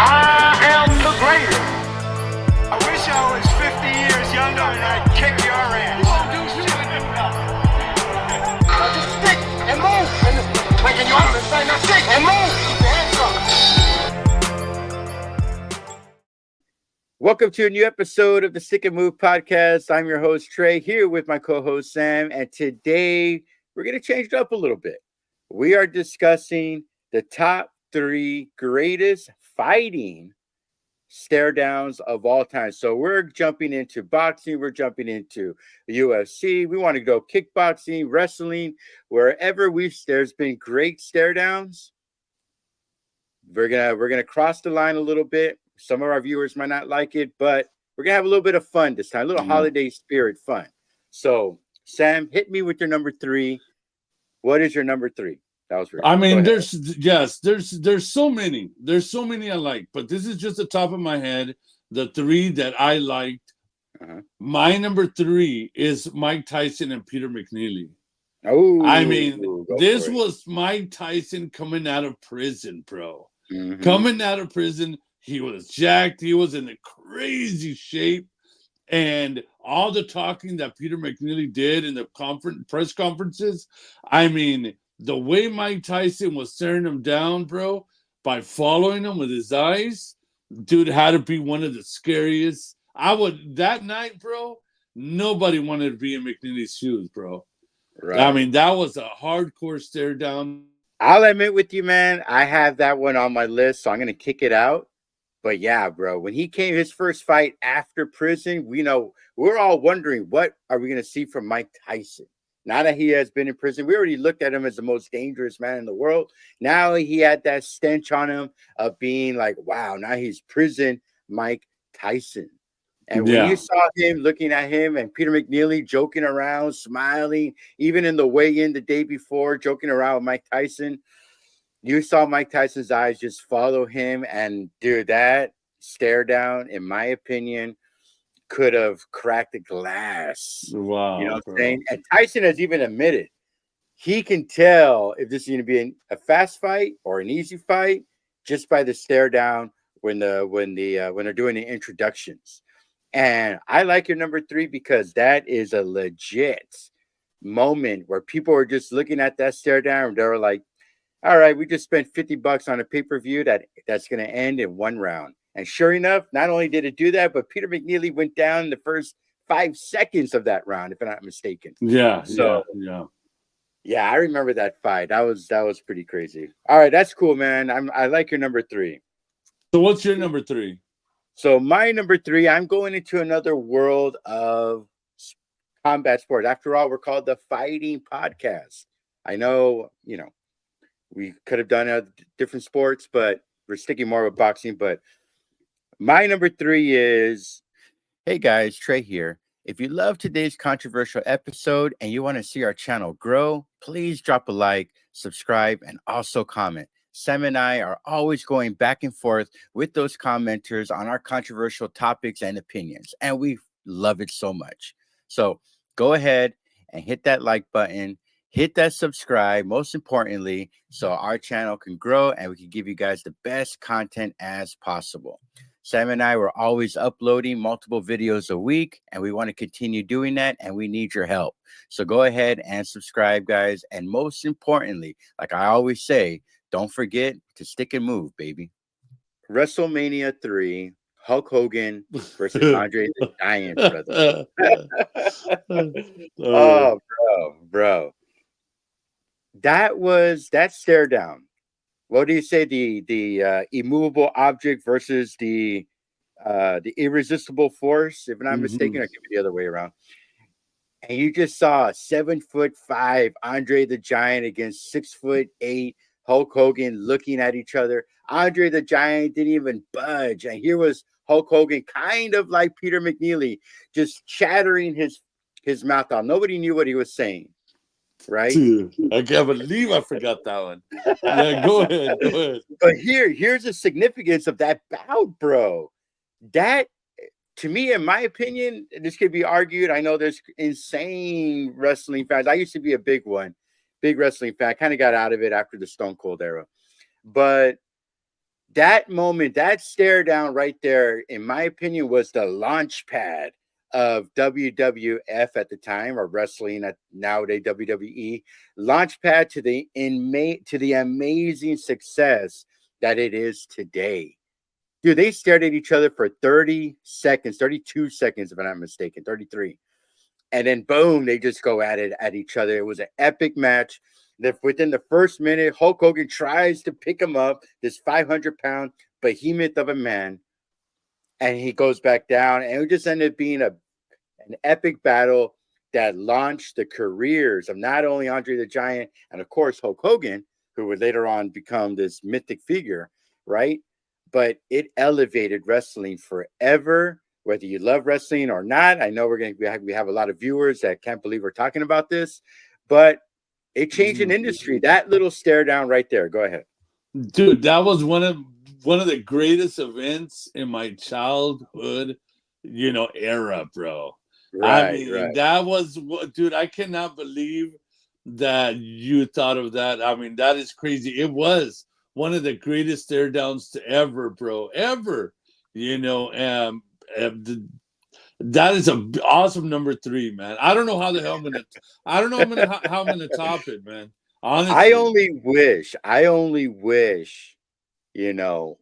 I am the greatest. I wish I was 50 years younger and I'd kick your ass. You won't do shit. Just stick and move. And just waking you up and saying, now stick and move. Keep your hands up. Welcome to a new episode of the Stick and Move podcast. I'm your host, Trey, here with my co-host, Sam. And today we're going to change it up a little bit. We are discussing the top 3 greatest fighting stare downs of all time. So we're jumping into boxing. We're jumping into UFC. We want to go kickboxing, wrestling, wherever there's been great stare downs. We're gonna cross the line a little bit. Some of our viewers might not like it, but we're gonna have a little bit of fun this time, a little holiday spirit fun. So, Sam, hit me with your number 3. What is your number 3? That was I mean, there's so many. There's so many I like, but this is just the top of my head. The 3 that I liked. My number 3 is Mike Tyson and Peter McNeely. Oh, I mean, this was Mike Tyson coming out of prison, bro. Coming out of prison, he was jacked. He was in a crazy shape. And all the talking that Peter McNeely did in the press conferences, I mean, the way Mike Tyson was staring him down, bro, by following him with his eyes, dude had to be one of the scariest. That night, bro, nobody wanted to be in McNeely's shoes, bro. Right. I mean, that was a hardcore stare down. I'll admit with you, man, I have that one on my list, so I'm going to kick it out. But yeah, bro, when he came his first fight after prison, we're all wondering, what are we going to see from Mike Tyson? Now that he has been in prison, we already looked at him as the most dangerous man in the world. Now he had that stench on him of being like, wow, now he's prison Mike Tyson. And when you saw him looking at him and Peter McNeely joking around, smiling, even in the weigh-in the day before, joking around with Mike Tyson, you saw Mike Tyson's eyes just follow him. And dude, that stare down, in my opinion, could have cracked the glass. Wow. You know what I'm saying? And Tyson has even admitted he can tell if this is going to be a fast fight or an easy fight just by the stare down when they're doing the introductions. And I like your number 3 because that is a legit moment where people are just looking at that stare down and they're like, all right, we just spent $50 on a pay-per-view that's going to end in 1 round. And sure enough, not only did it do that, but Peter McNeely went down in the first 5 seconds of that round, if I'm not mistaken. Yeah. Yeah, I remember that fight. That was pretty crazy. All right, that's cool, man. I like your number 3. So what's your number 3? So my number 3, I'm going into another world of combat sports. After all, we're called the Fighting Podcast. I know, we could have done different sports, but we're sticking more with boxing. But my number 3 is, hey guys, Trey here. If you love today's controversial episode and you want to see our channel grow, please drop a like, subscribe, and also comment. Sam and I are always going back and forth with those commenters on our controversial topics and opinions, and we love it so much. So go ahead and hit that like button. Hit that subscribe, most importantly, so our channel can grow and we can give you guys the best content as possible. Sam and I were always uploading multiple videos a week, and we want to continue doing that, and we need your help. So go ahead and subscribe, guys. And most importantly, like I always say, don't forget to stick and move, baby. WrestleMania 3, Hulk Hogan versus Andre the Giant, brother. Oh, bro. That stare down. What do you say? The immovable object versus the irresistible force, if I'm not mistaken, or give it the other way around. And you just saw 7'5" Andre the Giant against 6'8" Hulk Hogan looking at each other. Andre the Giant didn't even budge, and here was Hulk Hogan, kind of like Peter McNeely, just chattering his mouth off. Nobody knew what he was saying. Right? Dude, I can't believe I forgot that one. Yeah, go ahead. But here's the significance of that bout, bro. That, to me, in my opinion, this could be argued. I know there's insane wrestling fans. I used to be a big wrestling fan. Kind of got out of it after the Stone Cold era. But that moment, that stare down right there, in my opinion, was the launch pad of WWF at the time, or wrestling at nowadays WWE, launch pad to the amazing success that it is today. Dude, they stared at each other for 30 seconds, 32 seconds, if I'm not mistaken, 33. And then boom, they just go at it at each other. It was an epic match. Within the first minute, Hulk Hogan tries to pick him up, this 500-pound behemoth of a man, and he goes back down. And it just ended up being an epic battle that launched the careers of not only Andre the Giant and, of course, Hulk Hogan, who would later on become this mythic figure, right? But it elevated wrestling forever, whether you love wrestling or not. I know we have a lot of viewers that can't believe we're talking about this, but it changed an industry. That little stare down right there. Go ahead. Dude, that was one of the greatest events in my childhood, era, bro. Right, I mean, right. that was, dude, I cannot believe that you thought of that. I mean, that is crazy. It was one of the greatest stare downs to ever, bro, ever. That is an awesome number 3, man. I don't know how the hell I'm gonna. I don't know how I'm gonna top it, man. Honestly, I only wish, the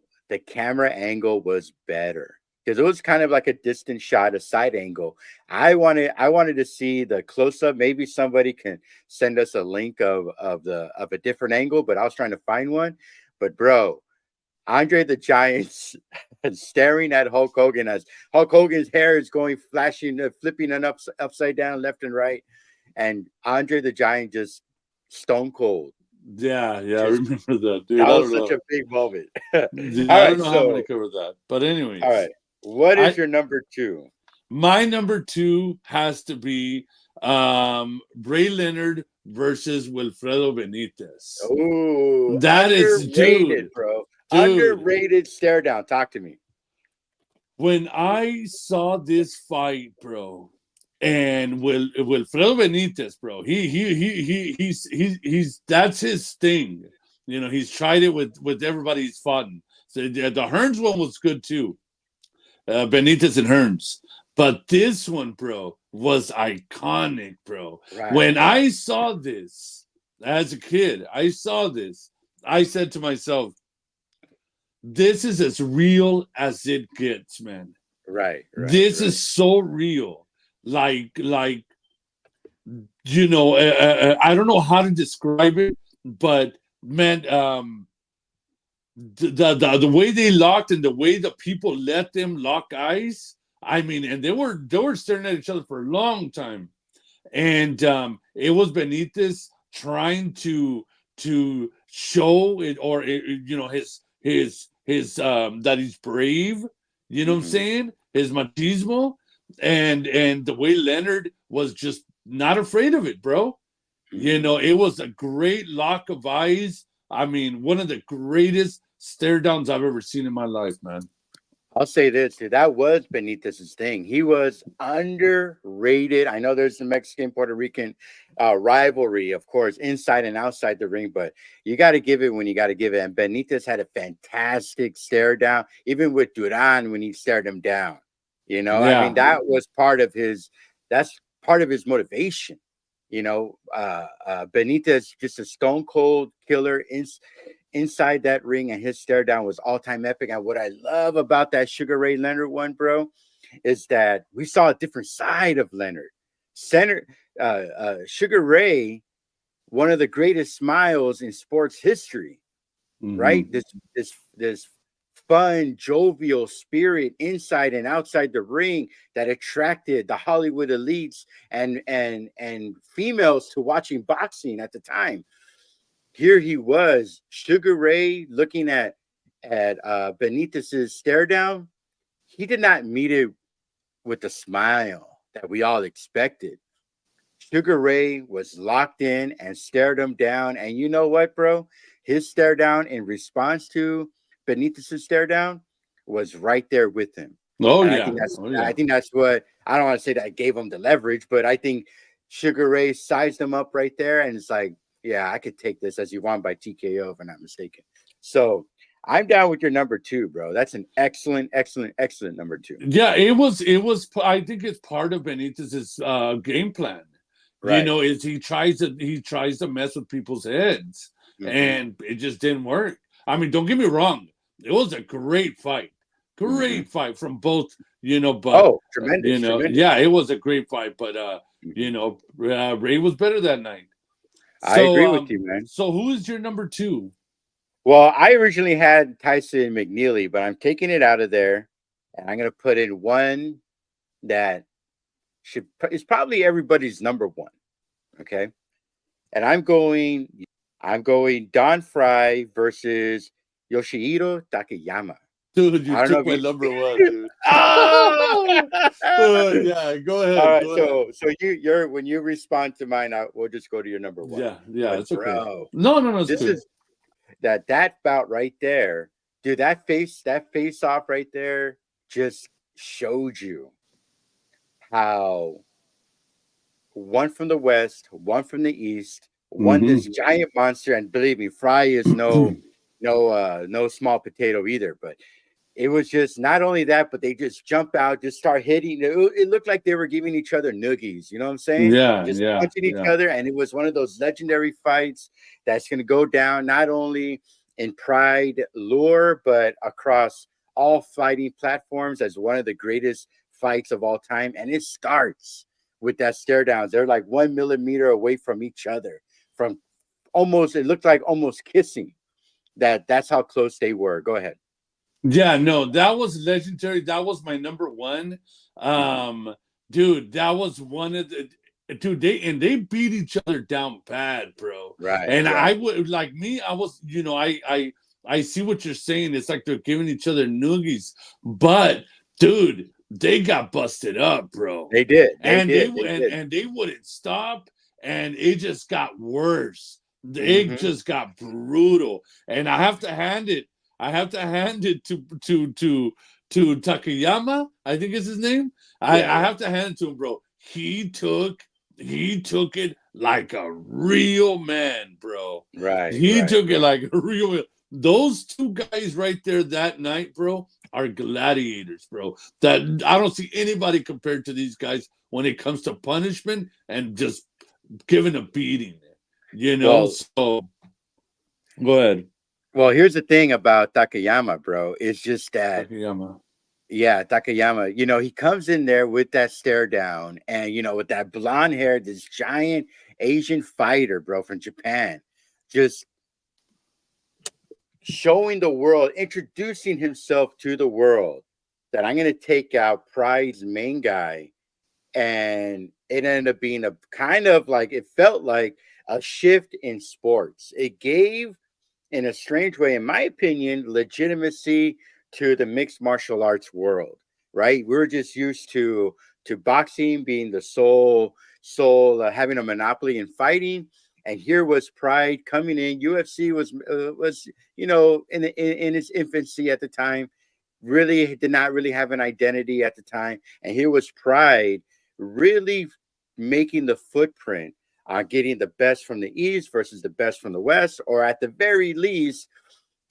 camera angle was better, because it was kind of like a distant shot, a side angle. I wanted to see the close up. Maybe somebody can send us a link of a different angle, but I was trying to find one. But bro, Andre the Giant's staring at Hulk Hogan as Hulk Hogan's hair is going flashing, flipping and upside down, left and right, and Andre the Giant just stone cold. yeah, I remember that, dude. That I was don't such know. a big moment. Yeah, All I don't right, know how I'm so gonna cover that, but anyways, all right, what is I your number 2? my number 2 has to be Ray Leonard versus Wilfredo Benitez. Oh, That is, underrated, bro. dude. Underrated stare down. Talk to me. When I saw this fight, bro, and Wilfredo Benitez, bro, he's that's his thing. He's tried it with everybody he's fought. So the Hearns one was good too. Benitez and Hearns. But this one, bro, was iconic, bro. Right, When right. I saw this as a kid, I said to myself, this is as real as it gets, man. Right. This is so real. I don't know how to describe it, but man, the way they locked and the way the people let them lock eyes. I mean, and they were staring at each other for a long time, and it was Benitez trying to show it, or his that he's brave. You know what I'm saying? His machismo, and the way Leonard was just not afraid of it, bro. It was a great lock of eyes. I mean, one of the greatest stare downs I've ever seen in my life, man. I'll say this, dude. That was Benitez's thing. He was underrated. I know there's the Mexican Puerto Rican rivalry, of course, inside and outside the ring, but you got to give it when you got to give it. And Benitez had a fantastic stare down, even with Duran when he stared him down. I mean, that was part of his. That's part of his motivation. Benitez, just a stone cold killer inside that ring, and his stare down was all-time epic. And what I love about that Sugar Ray Leonard one, bro, is that we saw a different side of Leonard. Sugar Ray, one of the greatest smiles in sports history, right? This fun, jovial spirit inside and outside the ring that attracted the Hollywood elites and females to watching boxing at the time. Here he was, Sugar Ray, looking at Benitez's stare down. He did not meet it with the smile that we all expected. Sugar Ray was locked in and stared him down. And you know what, bro? His stare down in response to Benitez's stare down was right there with him. Oh, and yeah. I think that's what, I don't want to say that gave him the leverage, but I think Sugar Ray sized him up right there, and it's like, yeah, I could take this as you want by TKO, if I'm not mistaken. So I'm down with your number 2, bro. That's an excellent number 2. Yeah, it was. I think it's part of Benitez's game plan. Right. You know, is he tries to mess with people's heads, and it just didn't work. I mean, don't get me wrong. It was a great fight. Great fight from both, but tremendous, tremendous. yeah, it was a great fight, but Ray was better that night. So, I agree with you, man. So who is your number 2? Well, I originally had Tyson McNeely, but I'm taking it out of there, and I'm gonna put in one that is probably everybody's number 1. Okay, and I'm going Don Fry versus Yoshihiro Takayama. Dude, you took my number 1, dude. Yeah, go ahead. All right, go ahead. so you're when you respond to mine, we'll just go to your number 1. Yeah, it's okay. Bro, No, this is that bout right there, dude. That face off right there just showed you how one from the West, one from the East, one this giant monster, and believe me, Fry is no small potato either. But it was just not only that, but they just jump out, just start hitting. It looked like they were giving each other noogies. You know what I'm saying? Yeah, just punching each other, and it was one of those legendary fights that's going to go down not only in Pride lore, but across all fighting platforms as one of the greatest fights of all time. And it starts with that stare downs. They're like 1 millimeter away from each other, from almost, it looked like almost kissing. That's how close they were. Go ahead. Yeah, no, that was legendary. That was my number 1. Dude, that was one of the they beat each other down bad, bro. Right. And I would like me, I was, I see what you're saying. It's like they're giving each other noogies, but dude, they got busted up, bro. They did. And they wouldn't stop, and it just got worse. It just got brutal. And I have to hand it to Takayama. I think is his name. I have to hand it to him, bro. He took it like a real man, bro. Right. He took it like a real. Those two guys right there that night, bro, are gladiators, bro. That I don't see anybody compared to these guys when it comes to punishment and just giving a beating. So go ahead. Well, here's the thing about Takayama, bro. It's just that Takayama. Yeah, Takayama. He comes in there with that stare down and with that blonde hair, this giant Asian fighter, bro, from Japan. Just showing the world, introducing himself to the world that I'm going to take out Pride's main guy. And it ended up being a kind of like, it felt like a shift in sports. It gave, in a strange way, in my opinion, legitimacy to the mixed martial arts world, right? We're just used to boxing being the sole having a monopoly in fighting. And here was Pride coming in. UFC was in its infancy at the time, really did not really have an identity at the time. And here was Pride really making the footprint on getting the best from the East versus the best from the West, or at the very least,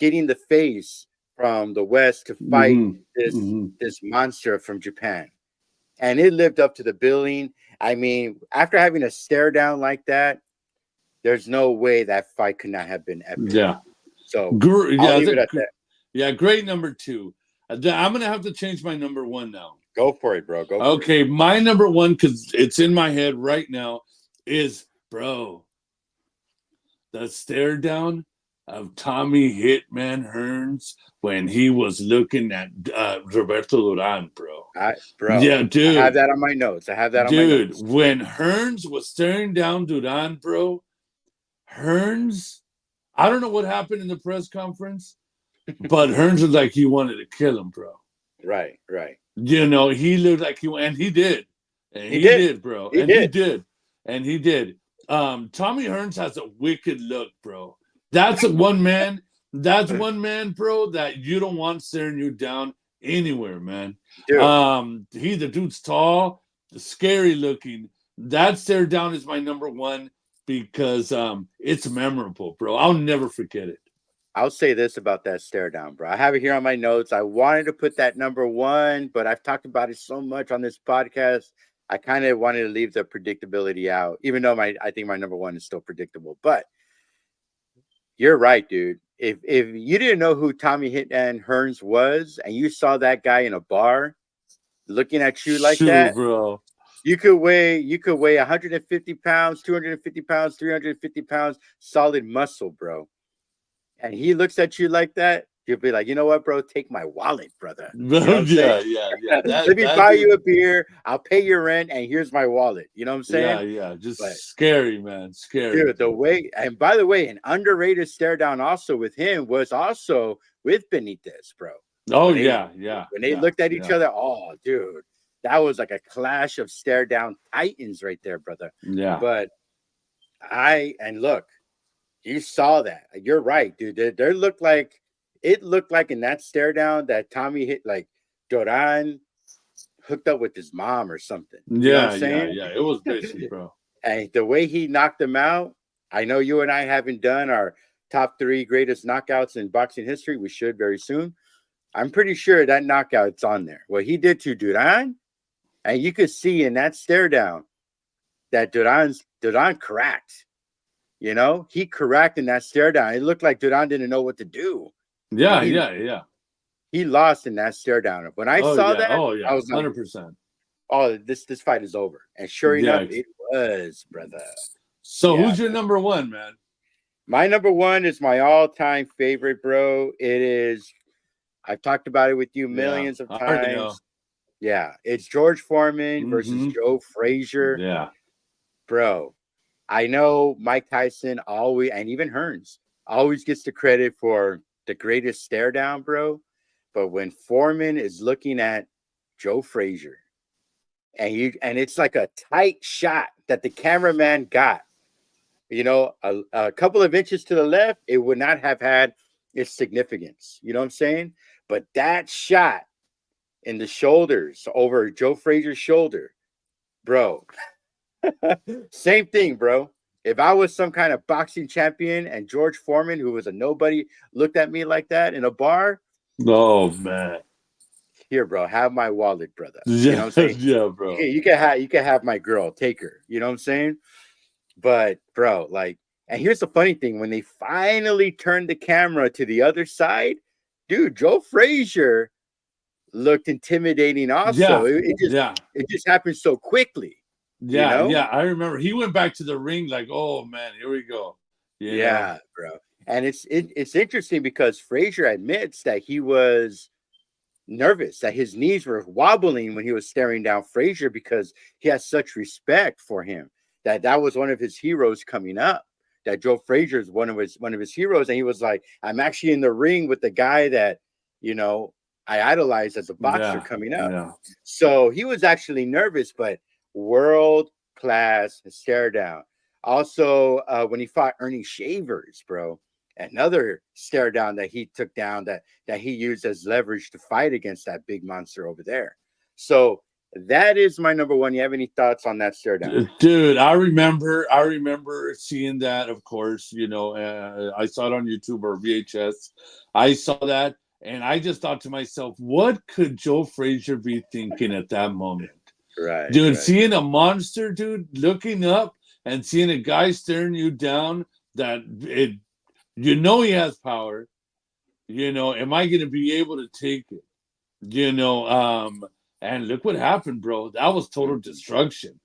getting the face from the West to fight this monster from Japan. And it lived up to the billing. I mean, after having a stare down like that, there's no way that fight could not have been epic. Yeah. So I'll leave it at that. Yeah, great number 2. I'm going to have to change my number 1 now. Go for it, bro. Go for it. Okay, my number 1, because it's in my head right now, is, bro, the stare down of Tommy Hitman Hearns when he was looking at Roberto Duran, bro. Yeah, dude. I have that on my notes. Dude, when Hearns was staring down Duran, bro, Hearns, I don't know what happened in the press conference, but Hearns was like he wanted to kill him, bro. Right. He looked like and he did. And he did, bro. He did. Tommy Hearns has a wicked look, bro. That's one man, bro, that you don't want staring you down anywhere, man. Dude. The dude's tall, scary looking. That stare down is my number 1 because it's memorable, bro. I'll never forget it. I'll say this about that stare down, bro. I have it here on my notes. I wanted to put that number one, but I've talked about it so much on this podcast. I kind of wanted to leave the predictability out, even though I think my number one is still predictable. But you're right, dude. If you didn't know who Tommy Hitman Hearns was, and you saw that guy in a bar looking at you like that, bro. You could weigh 150 pounds, 250 pounds, 350 pounds, solid muscle, bro. And he looks at you like that, you'll be like, you know what, bro? Take my wallet, brother. You know what I'm saying? Yeah. Let me buy you a beer. I'll pay your rent, and here's my wallet. You know what I'm saying? Yeah. Just scary, man. Scary. Dude, the way, and by the way, an underrated stare down also with him was also with Benitez, bro. Oh, when they looked at each other, oh, dude, that was like a clash of stare down titans right there, brother. Yeah. But look, you saw that. You're right, dude. There looked like in that stare down that Tommy hit, like Duran hooked up with his mom or something. You know what I'm saying? Yeah. It was crazy, bro. And the way he knocked him out, I know you and I haven't done our top 3 greatest knockouts in boxing history. We should very soon. I'm pretty sure that knockout's on there. What he did to Duran, and you could see in that stare down that Duran cracked. You know, he cracked in that stare down. It looked like Duran didn't know what to do. Yeah. He lost in that stare down. When I saw that, I was like, 100%. oh, this fight is over. And sure enough, it was, brother. So who's your number one, man? My number one is my all-time favorite, bro. It is, I've talked about it with you millions of times. Yeah, it's George Foreman versus Joe Frazier. Yeah. Bro, I know Mike Tyson always, and even Hearns, always gets the credit for the greatest stare down, bro. But when Foreman is looking at Joe Frazier, and it's like a tight shot that the cameraman got, you know, a couple of inches to the left, it would not have had its significance. You know what I'm saying? But that shot in the shoulders, over Joe Frazier's shoulder, bro. Same thing, bro. If I was some kind of boxing champion and George Foreman, who was a nobody, looked at me like that in a bar, oh man, here, bro, have my wallet, brother. Yeah, you know what I'm saying? Yeah, bro. You can have my girl, take her. You know what I'm saying? But bro, like, and here's the funny thing: when they finally turned the camera to the other side, dude, Joe Frazier looked intimidating. Also, it just happened so quickly. Yeah, you know? I remember he went back to the ring like, oh man, here we go. Yeah, bro. And it's interesting because Frazier admits that he was nervous, that his knees were wobbling when he was staring down Frazier because he has such respect for him. That was one of his heroes coming up. That Joe Frazier is one of his heroes, and he was like, I'm actually in the ring with the guy that, you know, I idolize as a boxer coming up. Yeah. So he was actually nervous, but world class stare down. Also, when he fought Ernie Shavers, bro, another stare down that he took down that he used as leverage to fight against that big monster over there. So that is my number one. You have any thoughts on that stare down? Dude, I remember seeing that, of course. You know, I saw it on YouTube or VHS. I saw that, and I just thought to myself, what could Joe Frazier be thinking at that moment? Right, dude, seeing a monster, dude, looking up and seeing a guy staring you down, you know he has power. You know, am I going to be able to take it? You know, and look what happened, bro. That was total destruction.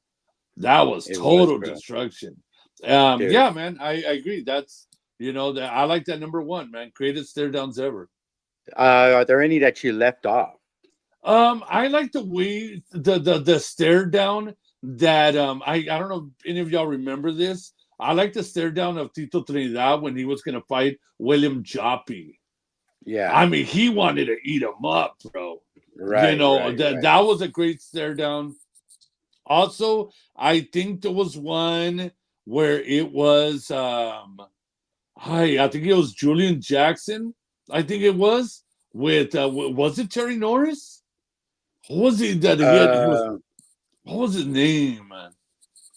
That was total destruction. Yeah, man, I agree. That's, you know, I like that number one, man. Greatest stare downs ever. Are there any that you left off? I like the way the stare down that I don't know if any of y'all remember this. I like the stare down of Tito Trinidad when he was gonna fight William Joppy. Yeah, I mean, he wanted to eat him up, bro. Right. You know, that was a great stare down. Also, I think there was one where it was I think it was Julian Jackson. I think it was with was it Terry Norris? What was he that he had? What was his name, man?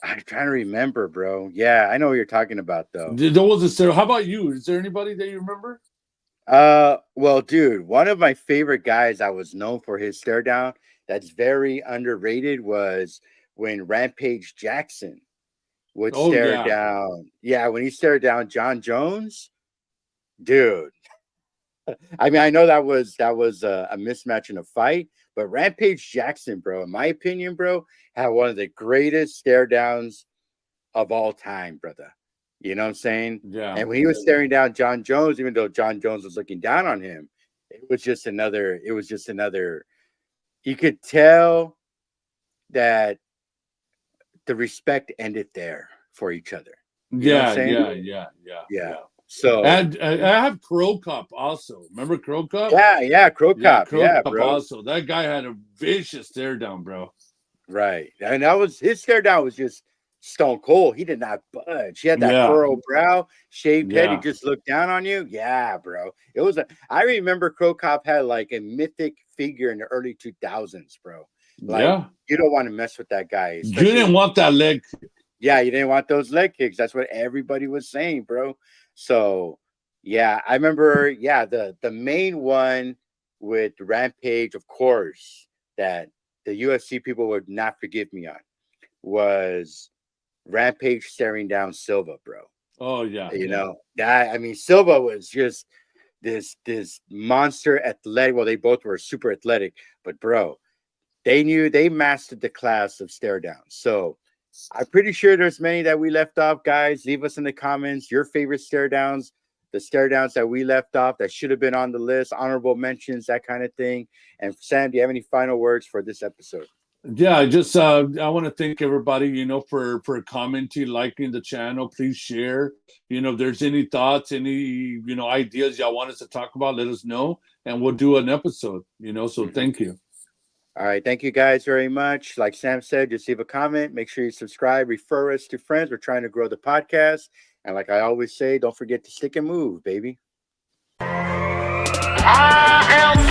I'm trying to remember, bro. Yeah, I know what you're talking about, though. There was a stare. How about you? Is there anybody that you remember? Well, dude, one of my favorite guys that was known for his stare down that's very underrated was when Rampage Jackson would Oh stare yeah. down. Yeah, when he stared down John Jones, dude. I mean, I know that was a mismatch in a fight, but Rampage Jackson, bro, in my opinion, bro, had one of the greatest stare downs of all time, brother. You know what I'm saying? Yeah. And when he was staring down John Jones, even though John Jones was looking down on him, it was just another. You could tell that the respect ended there for each other. You know what I'm Yeah, saying? yeah. Yeah. So And I have Crow Cop also. Remember Crow Cop? yeah, Crow Yeah, Cop. Crow Yeah, Cop bro. also. That guy had a vicious stare down, bro. Right. And that was his stare down was just stone cold. He did not budge. He had that Yeah, furrowed brow, shaved head. He yeah, just looked down on you. Yeah, bro. I remember Crow Cop had like a mythic figure in the early 2000s, bro. Like, yeah. you don't want to mess with that guy, You didn't especially. want that leg. Yeah, you didn't want those leg kicks. That's what everybody was saying, bro. So, yeah, I remember, yeah, the main one with Rampage, of course, that the UFC people would not forgive me on was Rampage staring down Silva, bro. Oh yeah, You yeah. know, that I mean, Silva was just this monster athletic. Well, they both were super athletic, but bro, they mastered the class of stare down. So I'm pretty sure there's many that we left off, guys. Leave us in the comments your favorite stare downs, the stare downs that we left off that should have been on the list, honorable mentions, that kind of thing. And Sam, do you have any final words for this episode? Yeah, I just I want to thank everybody, for commenting, liking the channel. Please share. If there's any thoughts, any ideas y'all want us to talk about, let us know, and we'll do an episode. So Mhm. thank you. All right. Thank you guys very much. Like Sam said, just leave a comment. Make sure you subscribe, refer us to friends. We're trying to grow the podcast. And like I always say, don't forget to stick and move, baby. I am